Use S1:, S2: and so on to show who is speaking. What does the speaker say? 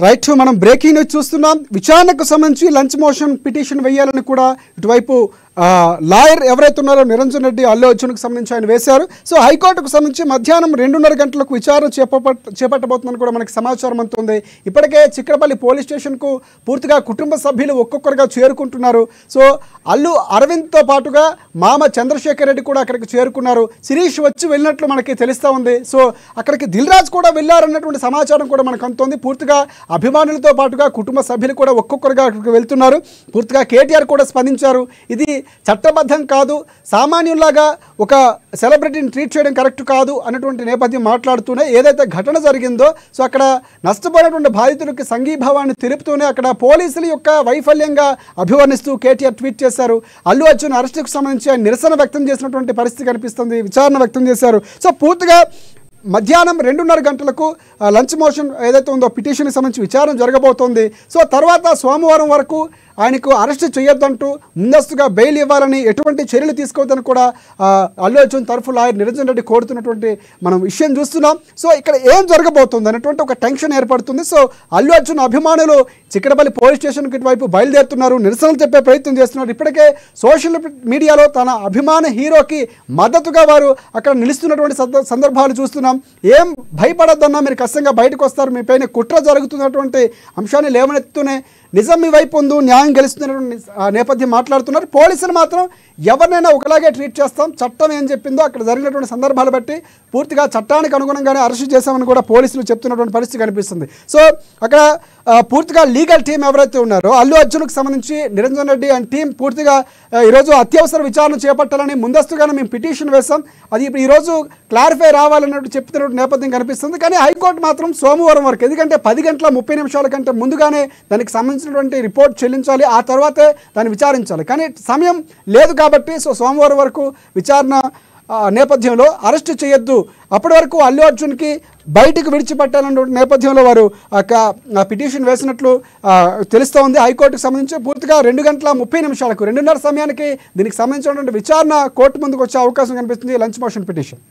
S1: Right మనం breaking news చూస్తున్నాం. విచారణకు సంబంధించి లంచ్ మోషన్ పిటిషన్ వేయాలని కూడా ఇటువైపు లాయర్ ఎవరైతే ఉన్నారో నిరంజన్ రెడ్డి అల్లు అర్జున్కి సంబంధించి ఆయన వేశారు. సో హైకోర్టుకు సంబంధించి మధ్యాహ్నం 2:30 గంటలకు విచారణ చేపట్టబోతుందని కూడా మనకి సమాచారం అందుతుంది. ఇప్పటికే చిక్కడపల్లి పోలీస్ స్టేషన్కు పూర్తిగా కుటుంబ సభ్యులు ఒక్కొక్కరుగా చేరుకుంటున్నారు. సో అల్లు అరవింద్తో పాటుగా మామ చంద్రశేఖర్ రెడ్డి కూడా అక్కడికి చేరుకున్నారు. శిరీష్ వచ్చి వెళ్ళినట్లు మనకి తెలుస్తూ ఉంది. సో అక్కడికి దిల్ రాజు కూడా వెళ్ళారన్నటువంటి సమాచారం కూడా మనకు అందుతుంది. పూర్తిగా అభిమానులతో పాటుగా కుటుంబ సభ్యులు కూడా ఒక్కొక్కరుగా అక్కడికి వెళ్తున్నారు. పూర్తిగా కేటీఆర్ కూడా స్పందించారు. ఇది చట్టబద్ధం కాదు, సామాన్యుల్లాగా ఒక సెలబ్రిటీని ట్రీట్ చేయడం కరెక్ట్ కాదు అన్నటువంటి నేపథ్యం మాట్లాడుతూనే ఏదైతే ఘటన జరిగిందో సో అక్కడ నష్టపోయినటువంటి బాధితులకి సంఘీభావాన్ని తెలుపుతూనే అక్కడ పోలీసుల యొక్క వైఫల్యంగా అభివర్ణిస్తూ కేటీఆర్ ట్వీట్ చేశారు. అల్లు అర్జున్ అరెస్టుకు సంబంధించి ఆయన నిరసన వ్యక్తం చేసినటువంటి పరిస్థితి కనిపిస్తుంది, విచారణ వ్యక్తం చేశారు. సో పూర్తిగా మధ్యాహ్నం 2:30 గంటలకు లంచ్ మోషన్ ఏదైతే ఉందో పిటిషన్కి సంబంధించి విచారణ జరగబోతోంది. సో తర్వాత సోమవారం వరకు ఆయనకు అరెస్ట్ చేయొద్దంటూ ముందస్తుగా బెయిల్ ఇవ్వాలని, ఎటువంటి చర్యలు తీసుకోవద్దని కూడా అల్లు అర్జున్ తరఫు లాయర్ నిరంజన్ రెడ్డి కోరుతున్నటువంటి మనం విషయం చూస్తున్నాం. సో ఇక్కడ ఏం జరగబోతుంది అనేటువంటి ఒక టెన్షన్ ఏర్పడుతుంది. సో అల్లు అర్జున్ అభిమానులు చిక్కడపల్లి పోలీస్ స్టేషన్కి ఇటువైపు బయలుదేరుతున్నారు, నిరసనలు చెప్పే ప్రయత్నం చేస్తున్నారు. ఇప్పటికే సోషల్ మీడియాలో తన అభిమాన హీరోకి మద్దతుగా వారు అక్కడ నిలుస్తున్నటువంటి సందర్భాలు చూస్తున్నాం. ఏం భయపడొద్దన్నా, మీరు ఖచ్చితంగా బయటకు వస్తారు, మీ పైన కుట్ర జరుగుతున్నటువంటి అంశాన్ని లేవనెత్తుతూనే నిజం మీ వైపు ఉంది, న్యాయం గెలుస్తున్నటువంటి నేపథ్యం మాట్లాడుతున్నారు. పోలీసులు మాత్రం ఎవరినైనా ఒకలాగే ట్రీట్ చేస్తాం, చట్టం ఏం చెప్పిందో అక్కడ జరిగినటువంటి సందర్భాలు బట్టి పూర్తిగా చట్టానికి అనుగుణంగానే అరెస్ట్ చేశామని కూడా పోలీసులు చెప్తున్నటువంటి పరిస్థితి కనిపిస్తుంది. సో అక్కడ పూర్తిగా లీగల్ టీం ఎవరైతే ఉన్నారో అల్లు అర్జున్కి సంబంధించి నిరంజన్ రెడ్డి అండ్ టీం పూర్తిగా ఈరోజు అత్యవసర విచారణ చేపట్టాలని ముందస్తుగానే మేము పిటిషన్ వేస్తాం, అది ఈరోజు క్లారిఫై రావాలన్నట్టు చెప్తున్నటువంటి నేపథ్యం కనిపిస్తుంది. కానీ హైకోర్టు మాత్రం సోమవారం వరకు, ఎందుకంటే 10:30 కంటే ముందుగానే దానికి సంబంధించినటువంటి రిపోర్ట్ చెల్లించాలి, ఆ తర్వాతే దాన్ని విచారించాలి. కానీ సమయం లేదు కాబట్టి సో సోమవారం వరకు విచారణ నేపథ్యంలో అరెస్ట్ చేయొద్దు, అప్పటి వరకు అల్లు అర్జున్కి బయటికి విడిచిపెట్టాలన్న నేపథ్యంలో వారు పిటిషన్ వేసినట్లు తెలుస్తూ ఉంది. హైకోర్టుకు సంబంధించి పూర్తిగా 2:30 2:30 సమయానికి దీనికి సంబంధించినటువంటి విచారణ కోర్టు ముందుకు వచ్చే అవకాశం కనిపిస్తుంది లంచ్ మోషన్ పిటిషన్.